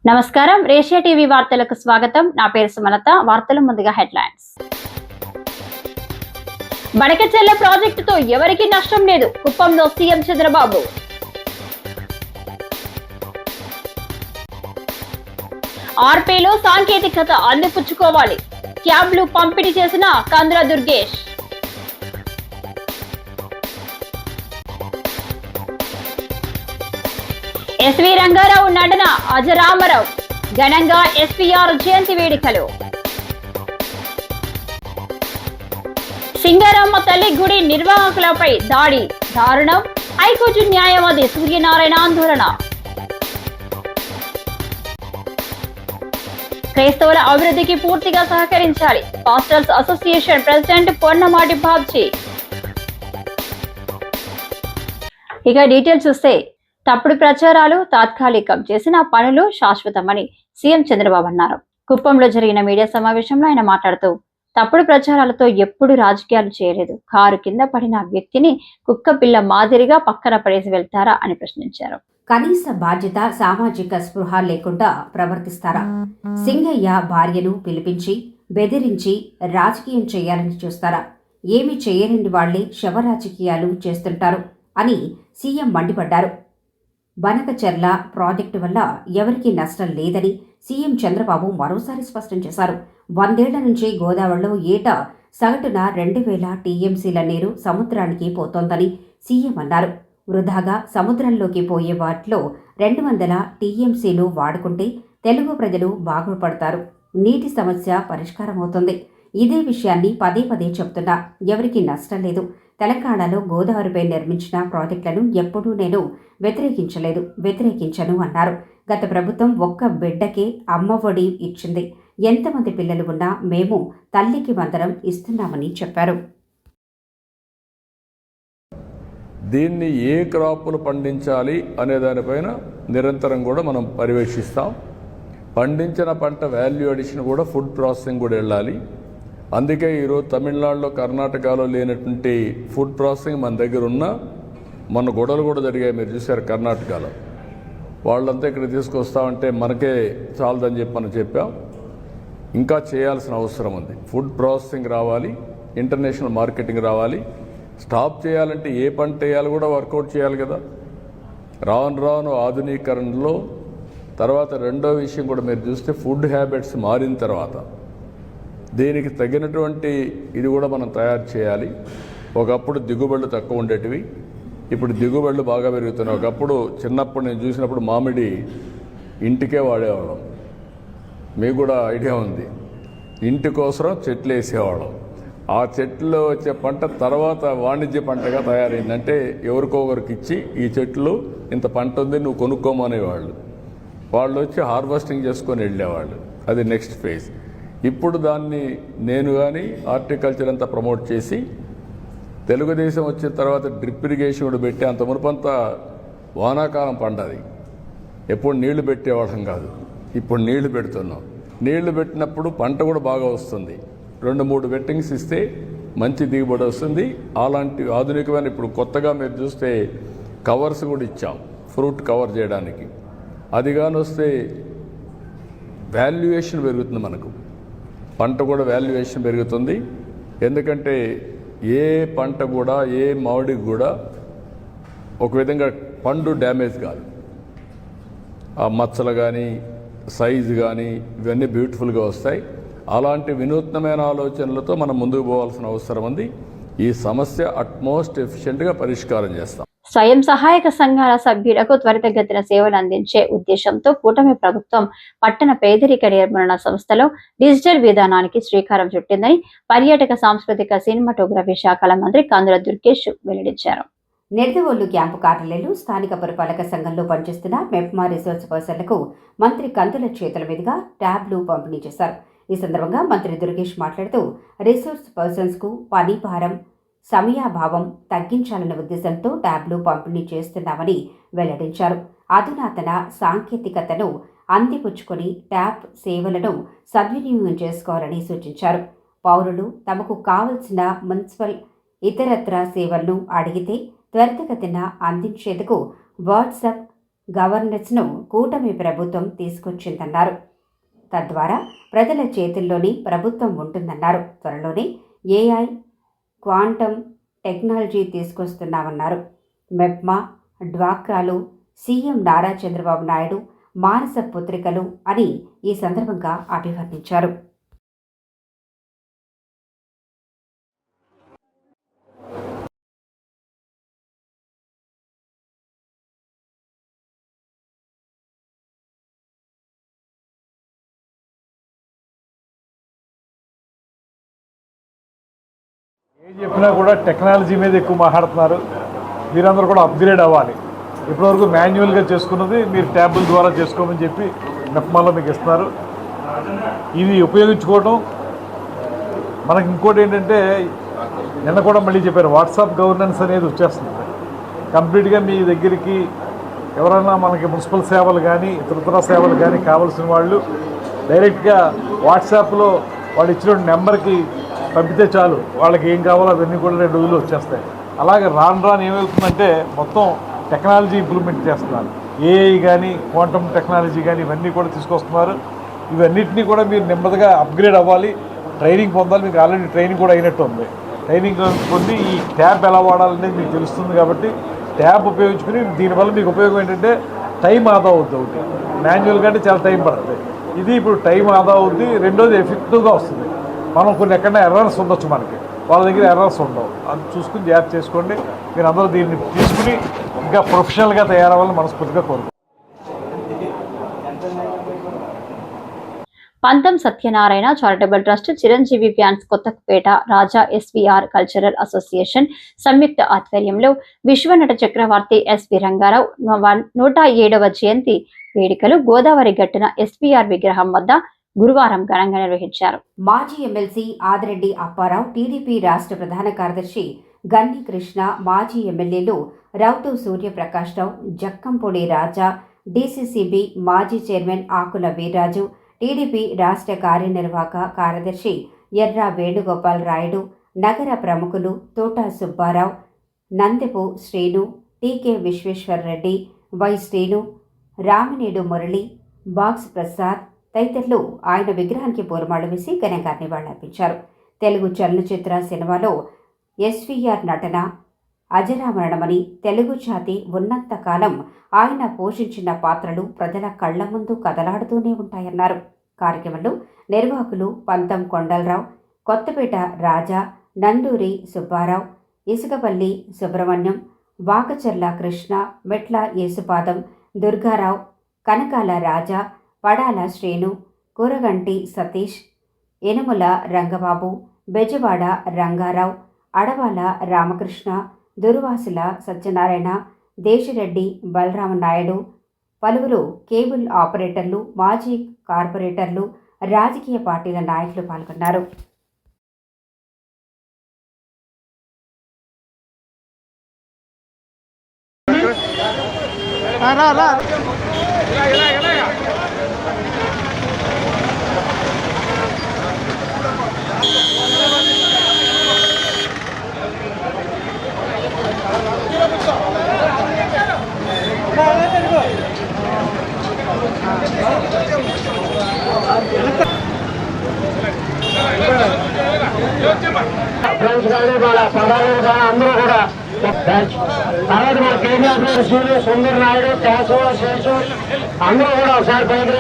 నమస్కారం, Asia TV వార్తలకు స్వాగతం. నా పేరు సుమలత. వార్తల ముందుగా హెడ్లైన్స్. బడకచెర్ల ప్రాజెక్టుతో ఎవరికీ నష్టం లేదు, కుప్పంలో సీఎం చంద్రబాబు. ఆర్పీలో సాంకేతికత అందిపుచ్చుకోవాలి, క్యాబ్లు పంపిణీ చేసిన కంద్ర దుర్గేష్. ఎస్వి రంగారావు నటన అజరామరావు, ఘనంగా ఎస్పీఆర్ జయంతి వేడుకలు. సింగారమ్మ తల్లి గుడి నిర్వాహకులపై దాడి దారుణం, హైకోర్టు న్యాయవాది సూర్యనారాయణ ఆందోళన. క్రైస్తవుల అభివృద్ధికి పూర్తిగా సహకరించాలి, pastors association president Ponnamati Babji. ఇక డీటెయిల్స్ చూస్తే, తప్పుడు ప్రచారాలు తాత్కాలికం, చేసిన పనులు శాశ్వతమని సీఎం చంద్రబాబు అన్నారు. కుప్పంలో జరిగిన మీడియా సమావేశంలో ఆయన మాట్లాడుతూ, తప్పుడు ప్రచారాలతో ఎప్పుడు రాజకీయాలు చేయలేదు, కారు కింద పడిన వ్యక్తిని కుక్క పిల్ల మాదిరిగా పక్కన పడేసి వెళ్తారా అని ప్రశ్నించారు. కనీస బాధ్యత, సామాజిక స్పృహ లేకుండా ప్రవర్తిస్తారా? సింగయ్య భార్యను పిలిపించి బెదిరించి రాజకీయం చేయాలని చూస్తారా? ఏమి చేయలేని వాళ్లే శవ రాజకీయాలు చేస్తుంటారు అని సీఎం మండిపడ్డారు. బనకచెర్ల ప్రాజెక్టు వల్ల ఎవరికీ నష్టం లేదని సీఎం చంద్రబాబు మరోసారి స్పష్టం చేశారు. 100 ఏళ్ల నుంచి గోదావరిలో ఏటా సగటున 2000 టీఎంసీల నీరు సముద్రానికి పోతోందని సీఎం అన్నారు. వృధాగా సముద్రంలోకి పోయే వాటిలో 200 టీఎంసీలు వాడుకుంటే తెలుగు ప్రజలు బాగుపడతారు, నీటి సమస్య పరిష్కారమవుతుంది. ఇదే విషయాన్ని పదే పదే చెప్తున్నా ఎవరికీ నష్టం లేదు. తెలంగాణలో గోదావరిపై నిర్మించిన ప్రాజెక్టులను ఎప్పుడూ నేను వ్యతిరేకించను అన్నారు. గత ప్రభుత్వం ఒక్క బిడ్డకే అమ్మఒడి ఇచ్చింది. ఎంతమంది పిల్లలు ఉన్నా మేము తల్లికి వందనం ఇస్తున్నామని చెప్పారు. దీన్ని ఏ క్రాపులు పండించాలి అనే దానిపైన నిరంతరం కూడా మనం పర్యవేక్షిస్తాం. పండించిన పంట వాల్యూ అడిషన్ కూడా ఫుడ్ ప్రాసెసింగ్ కూడా వెళ్ళాలి. అందుకే ఈరోజు తమిళనాడులో, కర్ణాటకలో లేనటువంటి ఫుడ్ ప్రాసెసింగ్ మన దగ్గర ఉన్న మన గొడవలు కూడా జరిగాయి. మీరు చూశారు కర్ణాటకలో. వాళ్ళంతా ఇక్కడ తీసుకొస్తామంటే మనకే చాలదని చెప్పి మనం చెప్పాం. ఇంకా చేయాల్సిన అవసరం ఉంది. ఫుడ్ ప్రాసెసింగ్ రావాలి, ఇంటర్నేషనల్ మార్కెటింగ్ రావాలి. స్టాప్ చేయాలంటే ఏ పంట వేయాలి కూడా వర్కౌట్ చేయాలి కదా. రాను రాను ఆధునీకరణలో తర్వాత రెండో విషయం కూడా మీరు చూస్తే ఫుడ్ హ్యాబిట్స్ మారిన తర్వాత దీనికి తగినటువంటి ఇది కూడా మనం తయారు చేయాలి. ఒకప్పుడు దిగుబడులు తక్కువ ఉండేటివి, ఇప్పుడు దిగుబడులు బాగా పెరుగుతున్నాయి. ఒకప్పుడు చిన్నప్పుడు నేను చూసినప్పుడు మామిడి ఇంటికే వాడేవాళ్ళం. మీకు కూడా ఐడియా ఉంది. ఇంటి కోసం చెట్లు వేసేవాళ్ళం. ఆ చెట్లు వచ్చే పంట తర్వాత వాణిజ్య పంటగా తయారైంది. అంటే ఎవరికో ఒకరికి ఇచ్చి ఈ చెట్లు ఇంత పంట ఉంది నువ్వు కొనుక్కోమనేవాళ్ళు. వాళ్ళు వచ్చి హార్వెస్టింగ్ చేసుకొని వెళ్ళేవాళ్ళు. అది నెక్స్ట్ ఫేజ్. ఇప్పుడు దాన్ని నేను కానీ హార్టికల్చర్ అంతా ప్రమోట్ చేసి తెలుగుదేశం వచ్చిన తర్వాత డ్రిప్ ఇరిగేషన్ కూడా పెట్టి, అంత మునుపంతా వానాకాలం పండది, ఎప్పుడు నీళ్లు పెట్టేవాళ్ళం కాదు. ఇప్పుడు నీళ్లు పెడుతున్నాం. నీళ్లు పెట్టినప్పుడు పంట కూడా బాగా వస్తుంది. 2-3 వెట్టింగ్స్ ఇస్తే మంచి దిగుబడి వస్తుంది. అలాంటి ఆధునికమైన ఇప్పుడు కొత్తగా మీరు చూస్తే కవర్స్ కూడా ఇచ్చాం ఫ్రూట్ కవర్ చేయడానికి. అది కానీ వస్తే వాల్యుయేషన్ పెరుగుతుంది. మనకు పంట కూడా వాల్యుయేషన్ పెరుగుతుంది. ఎందుకంటే ఏ పంట కూడా, ఏ మామిడికి కూడా ఒక విధంగా పండు డ్యామేజ్ కాదు. ఆ మచ్చలు కానీ సైజు కానీ ఇవన్నీ బ్యూటిఫుల్గా వస్తాయి. అలాంటి వినూత్నమైన ఆలోచనలతో మనం ముందుకు పోవాల్సిన అవసరం ఉంది. ఈ సమస్య అట్మోస్ట్ ఎఫిషియెంట్గా పరిష్కారం చేస్తాం. స్వయం సహాయక సంఘాల సభ్యులకు త్వరితగతిన సేవలు అందించే ఉద్దేశంతో కూటమి ప్రభుత్వం పట్టణ పేదరిక నిర్మూలన సంస్థలో డిజిటల్ విధానానికి శ్రీకారం చుట్టిందని పర్యాటక సాంస్కృతిక సినిమాటోగ్రఫీ శాఖల మంత్రి కందుల దుర్గేష్ వెల్లడించారు. నెడదవోలు క్యాంపు కార్యాలయంలో స్థానిక పురపాలక సంఘంలో పనిచేస్తున్న మెప్మా రిసోర్స్ పర్సన్లకు మంత్రి కందుల చేతుల మీదుగా ట్యాబ్లు పంపిణీ చేశారు. ఈ సందర్భంగా మంత్రి దుర్గేష్ మాట్లాడుతూ, రిసోర్స్ పర్సన్స్కు పని భారం, సమయాభావం తగ్గించాలన్న ఉద్దేశంతో ట్యాబ్లు పంపిణీ చేస్తున్నామని వెల్లడించారు. అధునాతన సాంకేతికతను అందిపుచ్చుకొని ట్యాబ్ సేవలను సద్వినియోగం చేసుకోవాలని సూచించారు. పౌరులు తమకు కావలసిన మున్సిపల్ ఇతరత్ర సేవలను అడిగితే త్వరితగతిన అందించేందుకు వాట్సాప్ గవర్నెన్స్ను కూటమి ప్రభుత్వం తీసుకొచ్చిందన్నారు. తద్వారా ప్రజల చేతుల్లోని ప్రభుత్వం ఉంటుందన్నారు. త్వరలోనే ఏఐ, క్వాంటమ్ టెక్నాలజీ తీసుకొస్తున్నామన్నారు. మెప్మా, డ్వాక్రాలు సీఎం నారా చంద్రబాబు నాయుడు మానస పుత్రికలు అని ఈ సందర్భంగా అభివర్ణించారు. ఏం చెప్పినా కూడా టెక్నాలజీ మీద ఎక్కువ మాట్లాడుతున్నారు. మీరందరూ కూడా అప్గ్రేడ్ అవ్వాలి. ఇప్పటివరకు మాన్యువల్గా చేసుకున్నది మీరు ట్యాబుల ద్వారా చేసుకోమని చెప్పి మెప్మాలో మీకు ఇస్తున్నారు. ఇది ఉపయోగించుకోవడం. మనకి ఇంకోటి ఏంటంటే నిన్న కూడా మళ్ళీ చెప్పారు, వాట్సాప్ గవర్నెన్స్ అనేది వచ్చేస్తుంది. కంప్లీట్గా మీ దగ్గరికి ఎవరైనా మనకి మున్సిపల్ సేవలు కానీ ఇతర సేవలు కానీ కావాల్సిన వాళ్ళు డైరెక్ట్గా వాట్సాప్లో వాళ్ళు ఇచ్చిన నెంబర్కి పంపితే చాలు, వాళ్ళకి ఏం కావాలో అవన్నీ కూడా 2 రోజులు వచ్చేస్తాయి. అలాగే రాను ఏమవుతుందంటే మొత్తం టెక్నాలజీ ఇంప్లిమెంట్ చేస్తున్నారు. ఏఐ కానీ క్వాంటమ్ టెక్నాలజీ కానీ ఇవన్నీ కూడా తీసుకొస్తున్నారు. ఇవన్నిటినీ కూడా మీరు నెమ్మదిగా అప్గ్రేడ్ అవ్వాలి, ట్రైనింగ్ పొందాలి. మీకు ఆల్రెడీ ట్రైనింగ్ కూడా అయినట్టు ఉంది. ట్రైనింగ్ పొంది ఈ ట్యాబ్ ఎలా వాడాలనేది మీకు తెలుస్తుంది. కాబట్టి ట్యాబ్ ఉపయోగించుకుని దీనివల్ల మీకు ఉపయోగం ఏంటంటే టైం ఆదా అవుద్ది. ఒకటి మాన్యువల్ కంటే చాలా టైం పడుతుంది. ఇది ఇప్పుడు టైం ఆదా అవుద్ది. రెండోది ఎఫెక్టివ్గా వస్తుంది. మనం కొన్ని ఎక్కడైనా ఎర్రర్స్ ఉండొచ్చు, మనకి వాళ్ళ దగ్గర ఎర్రర్స్ ఉండవు. అది చూసుకుని జాగ్రత్త చేసుకోండి. మీరు అందరూ దీన్ని తీసుకుని ఇంకా ప్రొఫెషనల్గా తయారవ్వాలని మనస్ఫూర్తిగా కోరుకుంటున్నాను. Pantham Satyanarayana charitable trust, Chiranjeevi fans Kothapeta, Raja SVR cultural association సంయుక్త ఆధ్వర్యంలో విశ్వనట చక్రవర్తి ఎస్వి రంగారావు 107వ జయంతి వేడుకలు గోదావరి గట్టున ఎస్వీఆర్ విగ్రహం వద్ద గురువారం ఘనంగా నిర్వహించారు. మాజీ ఎమ్మెల్సీ ఆదిరెడ్డి అప్పారావు, టీడీపీ రాష్ట్ర ప్రధాన కార్యదర్శి గన్ని కృష్ణ, మాజీ ఎమ్మెల్యేలు రౌతు సూర్యప్రకాష్ రావు, జక్కంపూడి రాజా, డీసీసీబీ మాజీ చైర్మన్ ఆకుల వీర్రాజు, టీడీపీ రాష్ట్ర కార్యనిర్వాహక కార్యదర్శి ఎర్ర వేణుగోపాల్ రాయుడు, నగర ప్రముఖులు తోట సుబ్బారావు, నందెపు శ్రీను, టీకే విశ్వేశ్వరరెడ్డి, వై శ్రీను, రామినేడు మురళి, బాక్స్ ప్రసాద్ తదితరులు ఆయన విగ్రహానికి పూలమాల వేసి ఘనంగా నివాళులర్పించారు. తెలుగు చలనచిత్ర సినిమాలో ఎస్వీఆర్ నటన అజరామరణమని, తెలుగు జాతి ఉన్నంతకాలం ఆయన పోషించిన పాత్రలు ప్రజల కళ్ల ముందు కదలాడుతూనే ఉంటాయన్నారు. కార్యక్రమంలో నిర్వాహకులు పంతం కొండలరావు, కొత్తపేట రాజా, నందూరి సుబ్బారావు, ఇసుకపల్లి సుబ్రహ్మణ్యం, వాకచర్ల కృష్ణ, మెట్ల యేసుపాదం, దుర్గారావు, కనకాల రాజా, పడాల శ్రీను, కూరగంటి సతీష్, ఎనుముల రంగబాబు, బెజవాడ రంగారావు, అడవాల రామకృష్ణ, దుర్వాసుల సత్యనారాయణ, దేశిరెడ్డి బలరామనాయుడు, పలువురు కేబుల్ ఆపరేటర్లు, మాజీ కార్పొరేటర్లు, రాజకీయ పార్టీల నాయకులు పాల్గొన్నారు. ఫ్రెండ్స్ కానీ వాళ్ళ పదాలు కానీ అందరూ కూడా తర్వాత మన కేంద్ర సూర్య సుందర్ నాయుడు, కేశవ శేషు అందరూ కూడా ఒకసారి పైకి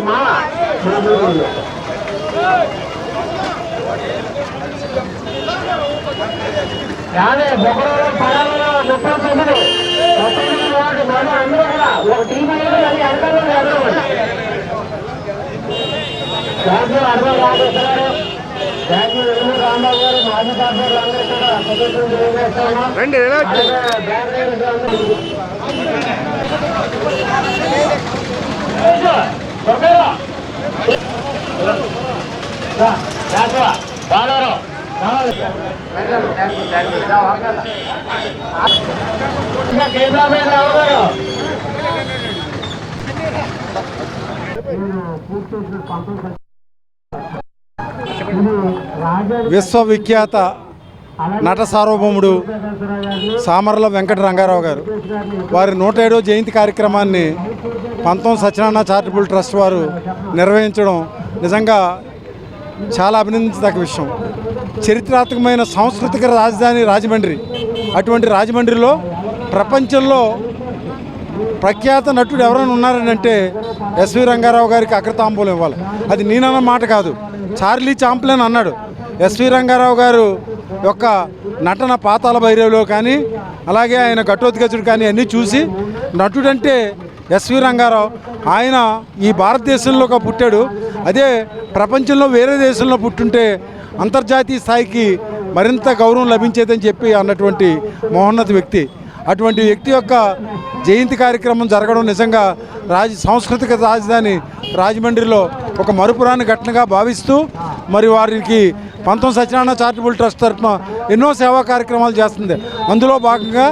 మా మా యాభై బొక్కలలో పడాలలో 39 వాటి మనం అందరూ కూడా ఒక టీం అనేది అది అర్థంలో బ్యాంకులు అర్థం రాబోతున్నారు. బ్యాంకులు రాంబాబు గారు, మాజీ కార్పొరేటర్లు అందరూ కూడా ప్రభుత్వం తెలియజేస్తున్నాం. కేంద్ర విశ్వవిఖ్యాత నట సార్వభౌముడు సామర్ల వెంకట రంగారావు గారు వారి 107వ జయంతి కార్యక్రమాన్ని 19 సత్యనారాయణ చారిటబుల్ ట్రస్ట్ వారు నిర్వహించడం నిజంగా చాలా అభినందించదగ్గ విషయం. చరిత్రాత్మకమైన సాంస్కృతిక రాజధాని రాజమండ్రి. అటువంటి రాజమండ్రిలో ప్రపంచంలో ప్రఖ్యాత నటుడు ఎవరైనా ఉన్నారని అంటే ఎస్వి రంగారావు గారికి అగ్రతాంబూలం ఇవ్వాలి. అది నేనన్న మాట కాదు, చార్లీ చాంప్లిన్ అన్నాడు. ఎస్వి రంగారావు గారు యొక్క నటన పాతాళ భైరవిలో కానీ అలాగే ఆయన ఘటోత్కచుడు కానీ అన్నీ చూసి నటుడంటే ఎస్వి రంగారావు. ఆయన ఈ భారతదేశంలో పుట్టాడు, అదే ప్రపంచంలో వేరే దేశంలో పుట్టుంటే అంతర్జాతీయ స్థాయికి మరింత గౌరవం లభించేదని చెప్పి అన్నటువంటి మహోన్నత వ్యక్తి. అటువంటి వ్యక్తి యొక్క జయంతి కార్యక్రమం జరగడం నిజంగా సాంస్కృతిక రాజధాని రాజమండ్రిలో ఒక మరుపురాని ఘటనగా భావిస్తూ మరి వారికి 19 సత్యనారాయణ చారిటబుల్ ట్రస్ట్ తరఫున ఎన్నో సేవా కార్యక్రమాలు చేస్తుంది. అందులో భాగంగా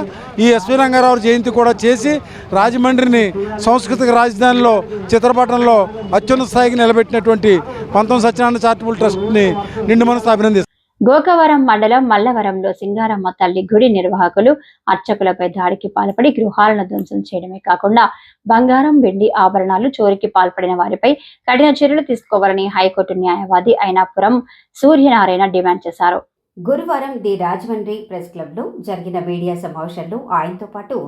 ఈ ఎస్వి రంగారావు జయంతి కూడా చేసి రాజమండ్రిని సాంస్కృతిక రాజధానిలో చిత్రపటంలో అత్యున్నత స్థాయికి నిలబెట్టినటువంటి 19 సత్యనారాయణ చారిటబుల్ ట్రస్ట్ని నిండు మనసు అభినందిస్తారు. గోకవరం మండలం మల్లవరంలో సింగారమ్మ తల్లి గుడి నిర్వాహకులు అర్చకులపై దాడికి పాల్పడి గృహాలను ధ్వంసం చేయడమే కాకుండా బంగారం, వెండి ఆభరణాలు చోరీకి పాల్పడిన వారిపై కఠిన చర్యలు తీసుకోవాలని హైకోర్టు న్యాయవాది అయినాపురం సూర్యనారాయణ డిమాండ్ చేశారు. గురువారం ది రాజమండ్రి ప్రెస్ క్లబ్లో జరిగిన మీడియా సమావేశంలో ఆయనతో పాటు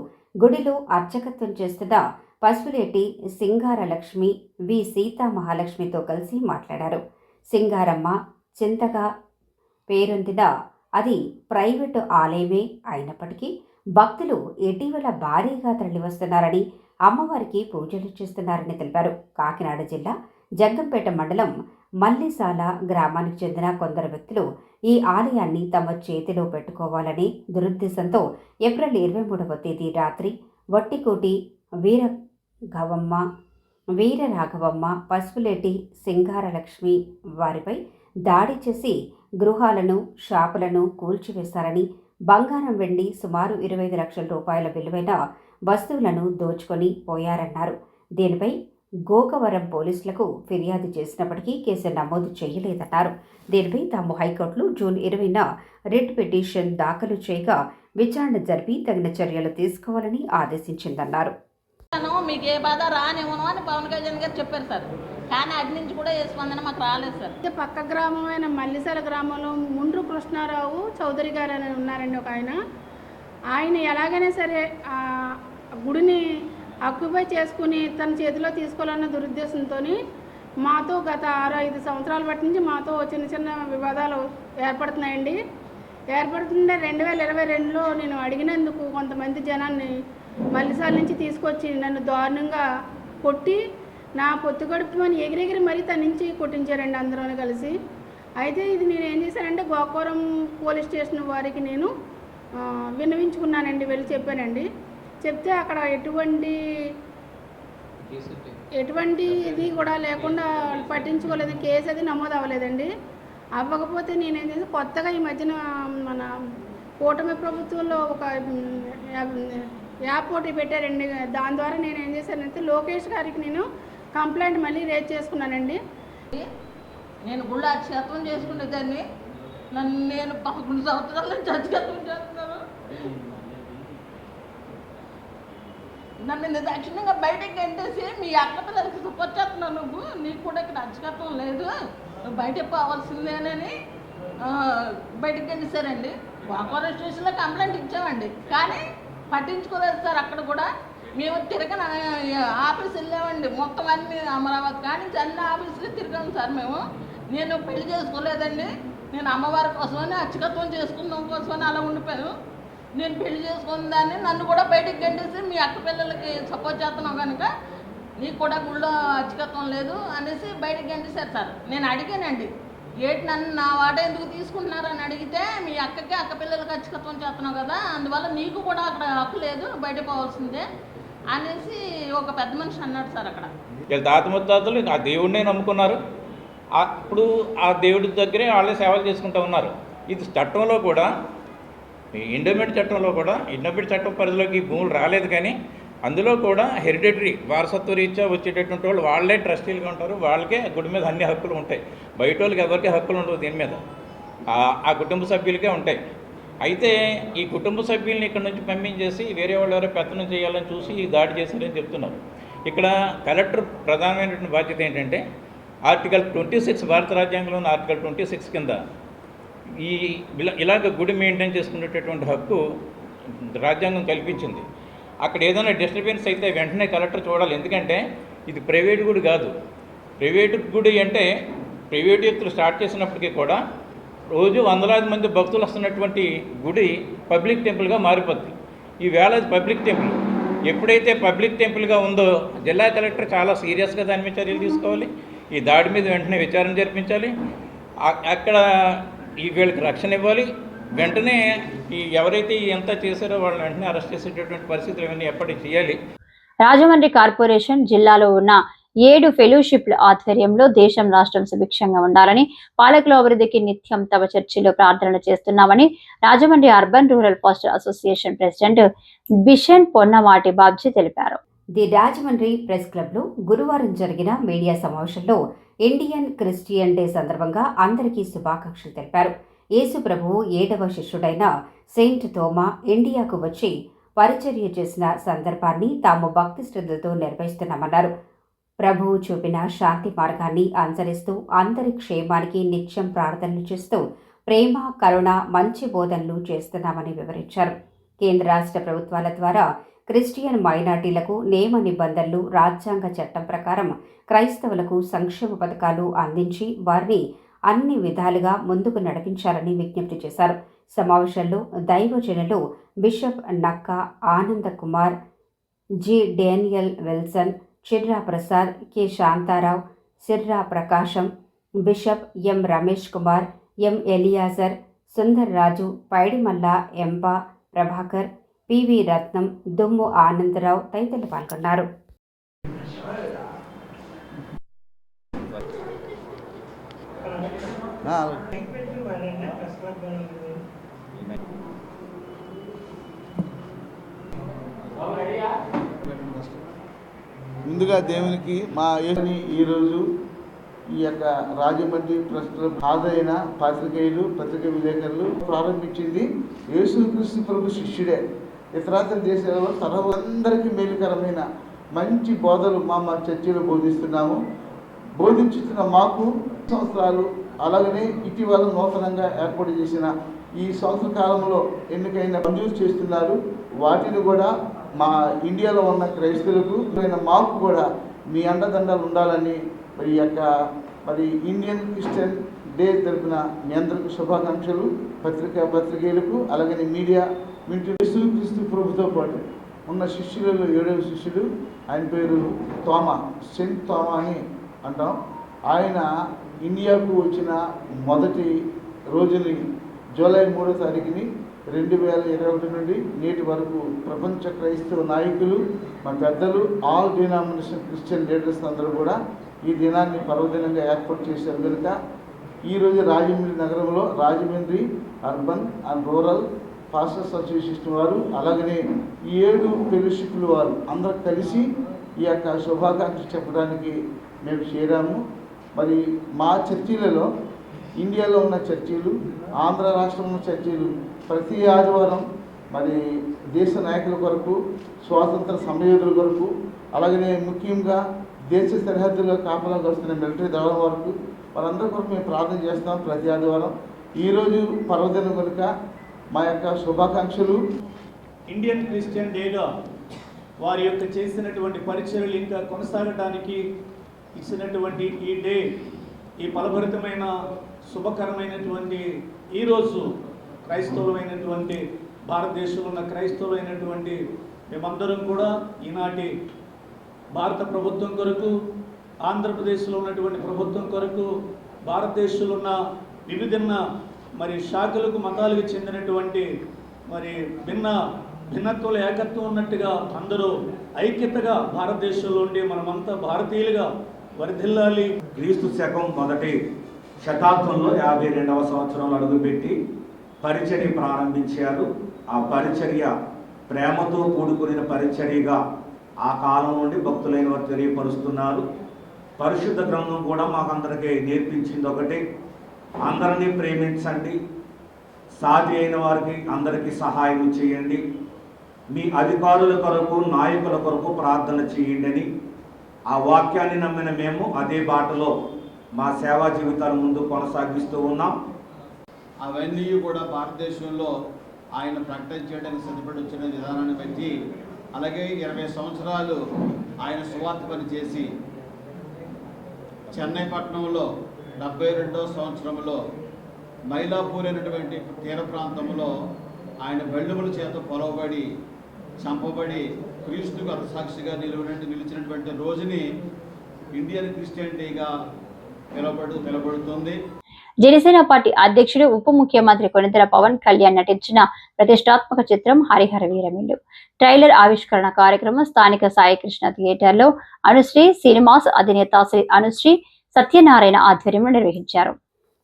గుడిలో అర్చకత్వం చేస్తున్న పసుపులేటి సింగారలక్ష్మి వి సీతామహాలక్ష్మితో కలిసి మాట్లాడారు. సింగారమ్మ చింతగా పేరొందిన అది ప్రైవేటు ఆలయమే అయినప్పటికీ భక్తులు ఇటీవల భారీగా తరలివస్తున్నారని, అమ్మవారికి పూజలు చేస్తున్నారని తెలిపారు. కాకినాడ జిల్లా జగ్గంపేట మండలం మల్లిసాల గ్రామానికి చెందిన కొందరు వ్యక్తులు ఈ ఆలయాన్ని తమ చేతిలో పెట్టుకోవాలని దురుద్దేశంతో ఏప్రిల్ 23వ తేదీ రాత్రి వట్టికోటి వీరరాఘవమ్మ పసుపులేటి సింగారలక్ష్మి వారిపై దాడి చేసి గృహాలను, షాపులను కూల్చివేశారని, బంగారం, వెండి సుమారు 25 లక్షల రూపాయల విలువైన వస్తువులను దోచుకొని పోయారన్నారు. దీనిపై గోకవరం పోలీసులకు ఫిర్యాదు చేసినప్పటికీ కేసు నమోదు చేయలేదన్నారు. దీనిపై తాము హైకోర్టులో జూన్ 20న రిట్ పిటిషన్ దాఖలు చేయగా విచారణ జరిపి తగిన చర్యలు తీసుకోవాలని ఆదేశించిందన్నారు. మీకు ఏ బాధ రానివ్వను అని పవన్ కళ్యాణ్ గారు చెప్పారు సార్, కానీ అటు నుంచి కూడా ఏ స్పందన మాకు రాలేదు సార్. పక్క గ్రామమైన మల్లిసాల గ్రామంలో ముండ్రు కృష్ణారావు చౌదరి గారు అని ఉన్నారండి ఒక ఆయన ఎలాగైనా సరే ఆ గుడిని ఆక్యుపై చేసుకుని తన చేతిలో తీసుకోవాలన్న దురుద్దేశంతో మాతో గత 6-5 సంవత్సరాల బట్టి నుంచి మాతో చిన్న చిన్న వివాదాలు ఏర్పడుతున్నాయండి. ఏర్పడుతుంటే 2022లో నేను అడిగినందుకు కొంతమంది జనాన్ని మల్లిసాల నుంచి తీసుకొచ్చి నన్ను దారుణంగా కొట్టి నా పొత్తు గడుపుమని ఎగిరెగిరి మరీ తన నుంచి కొట్టించారండి అందరూ కలిసి. అయితే ఇది నేను ఏం చేశానంటే గోకవరం పోలీస్ స్టేషన్ వారికి నేను విన్నవించుకున్నానండి, వెళ్ళి చెప్పానండి. చెప్తే అక్కడ ఎటువంటి ఇది కూడా లేకుండా పట్టించుకోలేదు, కేసు అది నమోదు అవ్వలేదండి. అవ్వకపోతే నేనేం చేసి కొత్తగా ఈ మధ్యన మన కూటమి ప్రభుత్వంలో ఒక యాప్ ఒకటి పెట్టారండి. దాని ద్వారా నేను ఏం చేశానంటే లోకేష్ గారికి నేను కంప్లైంట్ మళ్ళీ రేజ్ చేసుకున్నానండి. నేను గుళ్ళ అర్చకత్వం చేసుకునే దాన్ని నేను 11 సంవత్సరాల నుంచి అర్చకత్వం చేస్తున్నాను. నన్ను నిర్దాక్షిణ్యంగా బయటకు గంటేసి మీ అక్క పిల్లలకి సపోర్ట్ చేస్తున్నావు, నువ్వు నీకు కూడా ఇక్కడ అర్చకత్వం లేదు, నువ్వు బయటకు పోవాల్సిందేనని బయటకు గంటేశారండి. గోకవరం స్టేషన్లో కంప్లైంట్ ఇచ్చామండి, కానీ పట్టించుకోలేదు సార్. అక్కడ కూడా మేము తిరగని ఆఫీస్ వెళ్ళామండి, మొత్తం అన్ని అమరావతి కానీ అన్ని ఆఫీసులు తిరిగాము సార్. నేను పెళ్లి చేసుకోలేదండి, నేను అమ్మవారి కోసమని అర్చకత్వం చేసుకుందాం కోసమని అలా ఉండిపోయాను. నేను పెళ్లి చేసుకున్న దాన్ని నన్ను కూడా బయటికి గంటేసి మీ అక్క పిల్లలకి సపోర్ట్ చేస్తున్నావు కనుక నీకు కూడా గుళ్ళో అర్చకత్వం లేదు అనేసి బయటికి గంటేశారు సార్. నేను అడిగానండి, ఏంటి నన్ను నా వాట ఎందుకు తీసుకుంటున్నారని అడిగితే మీ అక్క పిల్లలకి అర్చకత్వం చేస్తున్నావు కదా, అందువల్ల నీకు కూడా అక్కడ హక్కు లేదు, బయట పోవాల్సిందే అనేసి ఒక పెద్ద మనిషి అన్నాడు సార్. అక్కడ వీళ్ళ తాత ముత్తాతలు ఆ దేవుడినే నమ్ముకున్నారు, అప్పుడు ఆ దేవుడి దగ్గరే వాళ్ళే సేవలు చేసుకుంటూ ఉన్నారు. ఇది చట్టంలో కూడా ఎండోమెంట్ చట్టంలో కూడా ఎండోమెంట్ చట్టం పరిధిలోకి భూములు రాలేదు, కానీ అందులో కూడా హెరిడిటరీ వారసత్వ రీత్యా వచ్చేటటువంటి వాళ్ళు వాళ్ళే ట్రస్టీలుగా ఉంటారు, వాళ్ళకే గుడి మీద అన్ని హక్కులు ఉంటాయి. బయట వాళ్ళకి ఎవరికి హక్కులు ఉండవు దీని మీద, ఆ కుటుంబ సభ్యులకే ఉంటాయి. అయితే ఈ కుటుంబ సభ్యుల్ని ఇక్కడ నుంచి పంపించేసి వేరే వాళ్ళు ఎవరో పెత్తనం చేయాలని చూసి ఈ దాడి చేశారని చెప్తున్నారు. ఇక్కడ కలెక్టర్ ప్రధానమైనటువంటి బాధ్యత ఏంటంటే ఆర్టికల్ 26 భారత రాజ్యాంగంలోని ఆర్టికల్ 26 కింద ఇలాగ గుడి మెయింటైన్ చేసుకునేటటువంటి హక్కు రాజ్యాంగం కల్పించింది. అక్కడ ఏదైనా డిస్టర్బెన్స్ అయితే వెంటనే కలెక్టర్ చూడాలి. ఎందుకంటే ఇది ప్రైవేట్ గుడి కాదు. ప్రైవేటు గుడి అంటే ప్రైవేట్ వ్యక్తులు స్టార్ట్ చేసినప్పటికీ కూడా రోజు వందలాది మంది భక్తులు వస్తున్నటువంటి గుడి పబ్లిక్ టెంపుల్గా మారిపోద్ది. ఈవేళ అది పబ్లిక్ టెంపుల్. ఎప్పుడైతే పబ్లిక్ టెంపుల్గా ఉందో జిల్లా కలెక్టర్ చాలా సీరియస్గా దాని మీద చర్యలు తీసుకోవాలి. ఈ దాడి మీద వెంటనే విచారణ జరిపించాలి. అక్కడ వీళ్ళకి రక్షణ ఇవ్వాలి. వెంటనే ఎవరైతే ఎంత చేశారో వాళ్ళని వెంటనే అరెస్ట్ చేసేటటువంటి పరిస్థితులు ఇవన్నీ ఎప్పటికీ చేయాలి. రాజమండ్రి కార్పొరేషన్ జిల్లాలో ఉన్న 7 ఫెలోషిప్ల ఆధ్వర్యంలో దేశం రాష్ట్రం సుభిక్షంగా ఉండాలని, పాలకుల అభివృద్ధికి నిత్యం తమ చర్చిలో ప్రార్థనలు చేస్తున్నామని Rajahmundry urban rural pastor association president Bishan Ponnamati Babji తెలిపారు. ది రాజమండ్రి ప్రెస్ క్లబ్లో గురువారం జరిగిన మీడియా సమావేశంలో ఇండియన్ క్రిస్టియన్ డే సందర్భంగా అందరికీ శుభాకాంక్షలు తెలిపారు. యేసు ప్రభువు 7వ శిష్యుడైన సెయింట్ తోమా ఇండియాకు వచ్చి పరిచర్య చేసిన సందర్భాన్ని తాము భక్తి శ్రద్ధలతో నిర్వహిస్తున్నామన్నారు. ప్రభువు చూపిన శాంతి మార్గాన్ని అనుసరిస్తూ అందరి క్షేమానికి నిత్యం ప్రార్థనలు చేస్తూ ప్రేమ, కరుణ, మంచి బోధనలు చేస్తున్నామని వివరించారు. కేంద్ర రాష్ట్ర ప్రభుత్వాల ద్వారా క్రిస్టియన్ మైనార్టీలకు నియమ నిబంధనలు, రాజ్యాంగ చట్టం ప్రకారం క్రైస్తవులకు సంక్షేమ పథకాలు అందించి వారిని అన్ని విధాలుగా ముందుకు నడిపించాలని విజ్ఞప్తి చేశారు. సమావేశంలో దైవజనులు బిషప్ నక్క ఆనంద కుమార్, జి డేనియల్ విల్సన్, చిర్రా ప్రసాద్, కె శాంతారావు, సిర్రా ప్రకాశం, బిషప్ ఎం రమేష్ కుమార్, ఎం ఎలియాజర్, సుందర్ రాజు, పైడిమల్ల ఎంపా ప్రభాకర్, పివి రత్నం, దుమ్ము ఆనందరావు తదితరులు పాల్గొన్నారు. ముందుగా దేవునికి మా యేసుని ఈరోజు ఈ యొక్క రాజమండ్రి ట్రస్ట్ హాజరైన పాత్రికేయులు, పత్రికా విలేకరులు ప్రారంభించింది యేసుక్రీస్తు ప్రభు శిష్యుడే. ఇతరాతర దేశాలలో సర్వందరికీ మేలుకరమైన మంచి బోధలు మా చర్చిలో బోధిస్తున్నాము. బోధించుతున్న మాకు సంవత్సరాలు, అలాగనే ఇటీవల నూతనంగా ఏర్పాటు చేసిన ఈ సంవత్సర కాలంలో ఎన్నికైన మంజూరు చేస్తున్నారు. వాటిని కూడా మా ఇండియాలో ఉన్న క్రైస్తవులకు మాకు కూడా మీ అండదండలు ఉండాలని మరి ఇండియన్ క్రిస్టియన్ డే తరపున మీ అందరికీ శుభాకాంక్షలు. పత్రికేయులకు అలాగనే మీడియా యేసుక్రీస్తు ప్రభుతో పాటు ఉన్న శిష్యులలో 7వ శిష్యుడు, ఆయన పేరు తోమా, సెయింట్ తోమా అని అంటాం. ఆయన ఇండియాకు వచ్చిన మొదటి రోజుని జూలై 3వ తారీఖుని 2021 నుండి నేటి వరకు ప్రపంచ క్రైస్తవ నాయకులు, మా పెద్దలు, ఆల్ డినామినేషన్ క్రిస్టియన్ లీడర్స్ అందరూ కూడా ఈ దినాన్ని పర్వదినంగా ఏర్పాటు చేశారు. కనుక ఈరోజు రాజమండ్రి నగరంలో Rajahmundry urban and rural pastors association వారు, అలాగనే 7 ఫెలోషిప్ల వారు అందరూ కలిసి ఈ యొక్క శుభాకాంక్ష చెప్పడానికి మేము చేరాము. మరి మా చర్చిలలో ఇండియాలో ఉన్న చర్చీలు, ఆంధ్ర రాష్ట్రంలో ఉన్న చర్చీలు ప్రతి ఆదివారం మరి దేశ నాయకుల కొరకు, స్వాతంత్ర సమరయోధుల కొరకు, అలాగనే ముఖ్యంగా దేశ సరిహద్దుల్లో కాపలాగా వస్తున్న మిలిటరీ దళం వరకు వారందరి కొరకు మేము ప్రార్థన చేస్తాం ప్రతి ఆదివారం. ఈరోజు పర్వదినం కనుక మా యొక్క శుభాకాంక్షలు. ఇండియన్ క్రిస్టియన్ డేగా వారి యొక్క చేసినటువంటి పరిచర్యలు ఇంకా కొనసాగడానికి ఇచ్చినటువంటి ఈ డే, ఈ ఫలభరితమైన శుభకరమైనటువంటి ఈరోజు క్రైస్తవులైనటువంటి భారతదేశంలో ఉన్న క్రైస్తవులైనటువంటి మేమందరం కూడా ఈనాటి భారత ప్రభుత్వం కొరకు, ఆంధ్రప్రదేశ్లో ఉన్నటువంటి ప్రభుత్వం కొరకు, భారతదేశంలో ఉన్న వివిధ మరి శాఖలకు, మతాలకు చెందినటువంటి మరి భిన్నత్వంలో ఏకత్వం ఉన్నట్టుగా అందరూ ఐక్యతగా భారతదేశంలో ఉండి మనమంతా భారతీయులుగా వర్ధిల్లాలి. క్రీస్తు శకం మొదటి శతాబ్దంలో 52వ సంవత్సరంలో అడుగుపెట్టి పరిచర్య ప్రారంభించారు. ఆ పరిచర్య ప్రేమతో కూడుకున్న పరిచర్యగా ఆ కాలం నుండి భక్తులైన వారు తెలియపరుస్తున్నారు. పరిశుద్ధ గ్రంథం కూడా మాకందరికీ నేర్పించింది ఒకటి, అందరినీ ప్రేమించండి, సాటి అయిన వారికి అందరికీ సహాయం చేయండి, మీ అధికారుల కొరకు నాయకుల కొరకు ప్రార్థన చేయండి అని. ఆ వాక్యాన్ని నమ్మిన మేము అదే బాటలో మా సేవా జీవితాలు ముందు కొనసాగిస్తూ ఉన్నాం. అవన్నీ కూడా భారతదేశంలో ఆయన ప్రకటన చేయడానికి సిద్ధపడి వచ్చిన విధానాన్ని బట్టి, అలాగే 20 సంవత్సరాలు ఆయన సువార్త పని చేసి చెన్నై పట్టణంలో 72వ సంవత్సరంలో మైలాపూర్ అనేటువంటి తీర ప్రాంతంలో ఆయన బెళ్ళుముల చేత పొలవబడి చంపబడి క్రీస్తుకు అర్థసాక్షిగా నిలిచినటువంటి రోజుని ఇండియన్ క్రిస్టియన్ డేగా పిలువబడుతుంది. జనసేన పార్టీ అధ్యక్షుడు ఉప ముఖ్యమంత్రి కొణిదెల పవన్ కళ్యాణ్ నటించిన ప్రతిష్టాత్మక చిత్రం హరిహర వీరమిల్లు ట్రైలర్ ఆవిష్కరణ కార్యక్రమం స్థానిక సాయికృష్ణ థియేటర్లో అనుశ్రీ సినిమాస్ అధినేత శ్రీ అనుశ్రీ సత్యనారాయణ ఆధ్వర్యంలో నిర్వహించారు.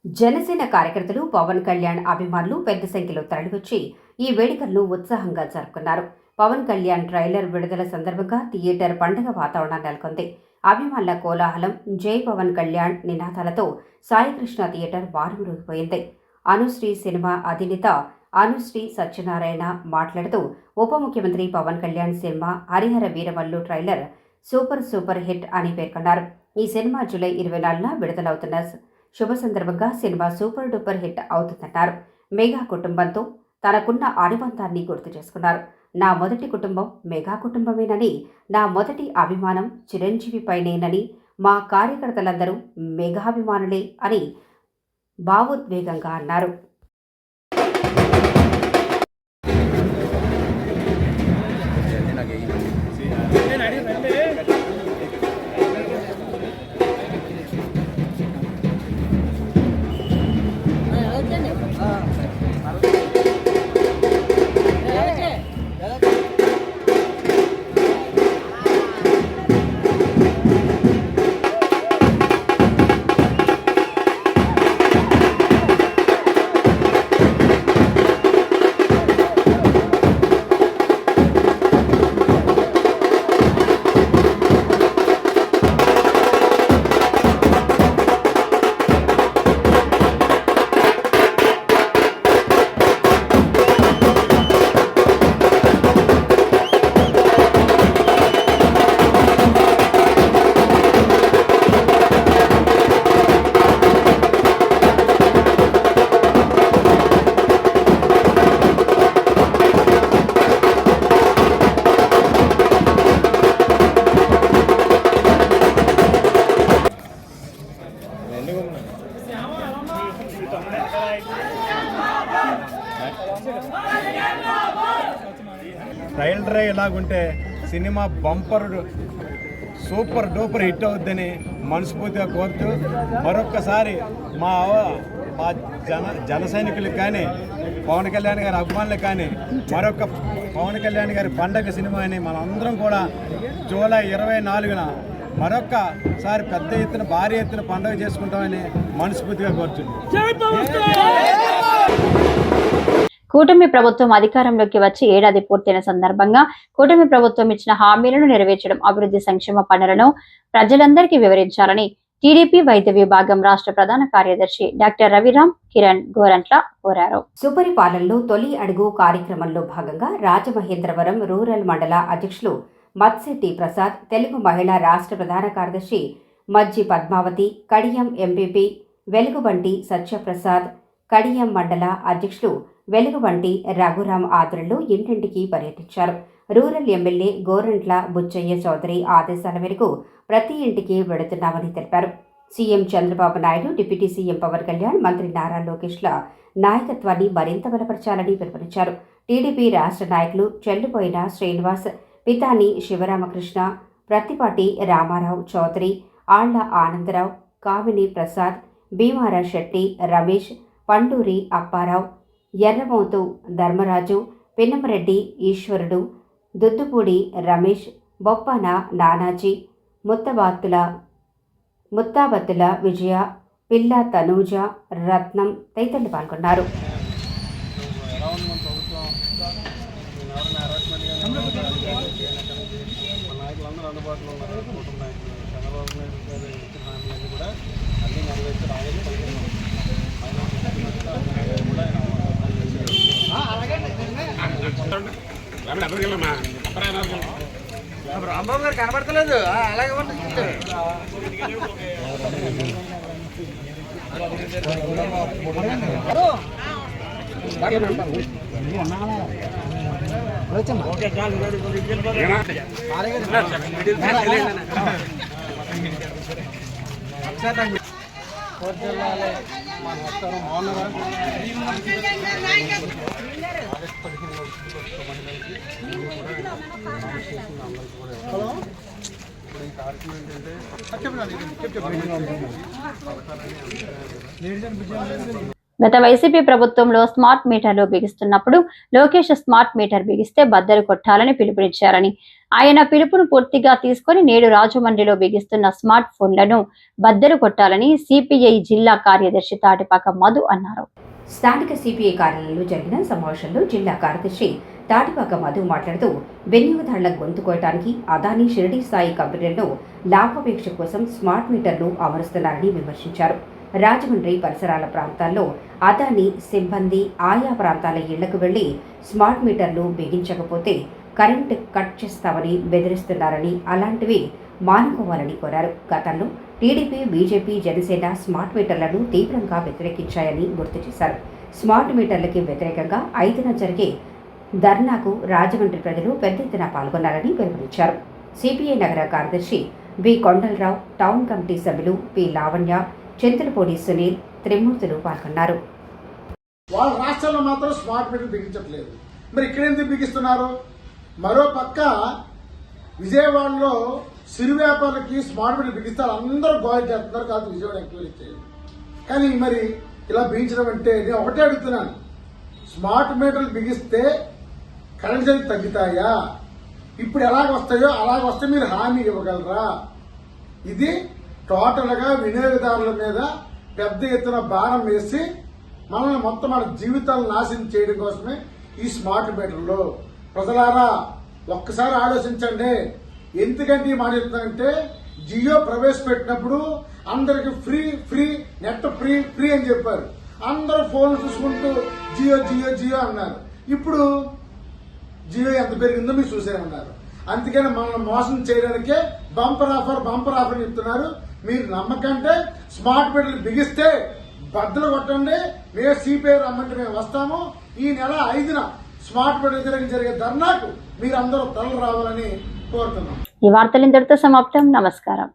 జనసేన కార్యకర్తలు, పవన్ కళ్యాణ్ అభిమానులు పెద్ద సంఖ్యలో తరలివచ్చి ఈ వేడుకలను ఉత్సాహంగా జరుపుకున్నారు. పవన్ కళ్యాణ్ ట్రైలర్ విడుదల సందర్భంగా థియేటర్ పండుగ వాతావరణం నెలకొంది. అభిమానుల కోలాహలం, జై పవన్ కళ్యాణ్ నినాదాలతో సాయికృష్ణ థియేటర్ మారుమోగిపోయింది. అనుశ్రీ సినిమా అధినేత అనుశ్రీ సత్యనారాయణ మాట్లాడుతూ ఉప ముఖ్యమంత్రి Pawan Kalyan cinema Harihara Veeramallu trailer super hit అని పేర్కొన్నారు. ఈ సినిమా జూలై 24న విడుదలవుతున్న శుభ సందర్భంగా సినిమా సూపర్ డూపర్ హిట్ అవుతుందన్నారు. మెగా కుటుంబంతో తనకున్న అనుబంధాన్ని గుర్తు చేసుకున్నారు. నా మొదటి కుటుంబం మెగా కుటుంబమేనని, నా మొదటి అభిమానం చిరంజీవిపైనేనని, మా కార్యకర్తలందరూ మెగాభిమానులే అని భావోద్వేగంగా అన్నారు. ట్రైలర్ ఇలాగుంటే cinema bumper super duper hit అవుద్దని మనస్ఫూర్తిగా కోరుతూ మరొక్కసారి మా జన సైనికులకు కానీ పవన్ కళ్యాణ్ గారి అభిమానులకు కానీ మరొక పవన్ కళ్యాణ్ గారి పండగ సినిమాని మనందరం కూడా జూలై 24న మరొక్కసారి పెద్ద ఎత్తున భారీ ఎత్తున పండుగ చేసుకుంటామని మనస్ఫూర్తిగా కోరుతున్నాం. కూటమి ప్రభుత్వం అధికారంలోకి వచ్చి ఏడాది పూర్తయిన సందర్భంగా కూటమి ప్రభుత్వం ఇచ్చిన హామీలను నెరవేర్చడం, అభివృద్ధి సంక్షేమ పనులను ప్రజలందరికీ వివరించాలని టీడీపీ వైద్య విభాగం రాష్ట్ర ప్రధాన కార్యదర్శి డాక్టర్ రవిరామ్ కిరణ్ గోరంట్ల కోరారు. సుపరిపాలనలో తొలి అడుగు కార్యక్రమంలో భాగంగా రాజమహేంద్రవరం రూరల్ మండల అధ్యక్షులు మత్శెట్టి ప్రసాద్, తెలుగు మహిళా రాష్ట్ర ప్రధాన కార్యదర్శి మజ్జి పద్మావతి, కడియం ఎంపీపీ వెలుగుబంటి సత్యప్రసాద్, కడియం మండల అధ్యక్షులు వెలుగుబంటి రఘురాం ఆధ్వర్యంలో ఇంటింటికి పర్యటించారు. రూరల్ ఎమ్మెల్యే గోరంట్ల బుచ్చయ్య చౌదరి ఆదేశాల మేరకు ప్రతి ఇంటికి వెళుతున్నామని తెలిపారు. CM Chandrababu Naidu, deputy CM Pawan Kalyan, మంత్రి నారా లోకేష్ల నాయకత్వాన్ని మరింత బలపరచాలని పిలుపునిచ్చారు. టీడీపీ రాష్ట్ర నాయకులు చెల్లుపోయిన శ్రీనివాస్, పితాని శివరామకృష్ణ, ప్రత్తిపాటి రామారావు చౌదరి, ఆళ్ల ఆనందరావు, కామిని ప్రసాద్, భీమార శెట్టి, రమేష్, పండూరి అప్పారావు, ఎర్రమోతు ధర్మరాజు, పిన్నమరెడ్డి ఈశ్వరుడు, దుద్దుపూడి రమేష్, బొప్పన నానాజీ, ముత్తాబత్తుల విజయ, పిల్ల తనూజ, రత్నం తదితరులు పాల్గొన్నారు. అందుబాటులో ఉన్నారు. కుటుంబ నాయకులు చంద్రబాబు నాయుడు గారు ఇచ్చిన హామీలన్నీ కూడా అన్నీ నెరవేర్చి రావాలని పలికినాం. ఆయన కూడా రాంబాబు గారు కనబడతలేదు, అలాగే కోర్జిల్లాలో మన వస్తారు మౌనరా ఆగస్టు 15 మహిళలకి ఇప్పుడు ఈ కార్యక్రమం ఏంటంటే గత వైసీపీ ప్రభుత్వంలో స్మార్ట్ మీటర్లు బిగిస్తున్నప్పుడు లోకేష్ స్మార్ట్ మీటర్ బిగిస్తే బద్దలు కొట్టాలని పిలుపునిచ్చారని, ఆయన పిలుపును పూర్తిగా తీసుకుని నేడు రాజమండ్రిలో బిగిస్తున్న స్మార్ట్ ఫోన్లను బద్దలు కొట్టాలని సిపిఐ జిల్లా కార్యదర్శి తాటిపాక మధు అన్నారు. స్థానిక సిపిఐ కార్యాలయంలో జరిగిన సమావేశంలో జిల్లా కార్యదర్శి తాటిపాక మధు మాట్లాడుతూ వినియోగదారుల గొంతు కోయటానికి అదానీ షిరిడి స్థాయి కంపెనీలను లాభాపేక్ష కోసం స్మార్ట్ మీటర్లు అమరుస్తున్నారని విమర్శించారు. రాజమండ్రి పరిసరాల ప్రాంతాల్లో అదానీ సిబ్బంది ఆయా ప్రాంతాల ఇళ్లకు వెళ్లి స్మార్ట్ మీటర్లు బిగించకపోతే కరెంటు కట్ చేస్తామని బెదిరిస్తున్నారని, అలాంటివి మానుకోవాలని కోరారు. గతంలో టీడీపీ, బీజేపీ, జనసేన స్మార్ట్ మీటర్లను తీవ్రంగా వ్యతిరేకించాయని గుర్తు చేశారు. స్మార్ట్ మీటర్లకి వ్యతిరేకంగా 5న జరిగే ధర్నాకు రాజమండ్రి ప్రజలు పెద్ద ఎత్తున పాల్గొన్నారని వెలువరించారు. సిపిఐ నగర కార్యదర్శి బి కొండలరావు, టౌన్ కమిటీ సభ్యులు పి లావణ్య, చింతలపూడి సునీల్, త్రిమూర్తులు పాల్గొన్నారు. వాళ్ళ రాష్ట్రంలో మాత్రం స్మార్ట్ మీటర్ బిగించట్లేదు, మరి ఇక్కడ ఎందుకు బిగిస్తున్నారు? మరో పక్క విజయవాడలో సిరి వ్యాపారులకి స్మార్ట్ మీటర్ బిగిస్తారు, అందరూ గోల్ చేస్తున్నారు, కాదు విజయవాడ ఎంక్వైరీ చేయాలి. కానీ మరి ఇలా బిగించడం అంటే నేను ఒకటే అడుగుతున్నాను, స్మార్ట్ మీటర్లు బిగిస్తే కరెంట్ ఛార్జీలు తగ్గుతాయా? ఇప్పుడు ఎలాగ వస్తాయో అలాగ వస్తే మీరు హామీ ఇవ్వగలరా? ఇది టోటల్గా వినియోగదారుల మీద పెద్ద ఎత్తున భారం వేసి మనల్ని మొత్తం మన జీవితాలను నాశనం చేయడం కోసమే ఈ స్మార్ట్ మీటర్లు. ప్రజలారా ఒక్కసారి ఆలోచించండి. ఎందుకంటే ఈ మాట చెప్తానంటే, జియో ప్రవేశపెట్టినప్పుడు అందరికి ఫ్రీ నెట్ ఫ్రీ అని చెప్పారు. అందరూ ఫోన్లు చూసుకుంటూ జియో జియో జియో అన్నారు. ఇప్పుడు జియో ఎంత పెరిగిందో మీరు చూసేయమన్నారు. అందుకని మనల్ని మోసం చేయడానికే బంపర్ ఆఫర్ చెప్తున్నారు. మీరు నమ్మకంటే స్మార్ట్ మీటర్లు బిగిస్తే బద్దలు కొట్టండి. మేము సిపిఐ రమ్మంటే మేము వస్తాము. ఈ నెల 5న స్మార్ట్ మీటర్ జరిగే ధర్నాకు మీరందరూ తరలి రావాలని కోరుతున్నాం. ఈ వార్తలు ఇంతటితో సమాప్తం. నమస్కారం.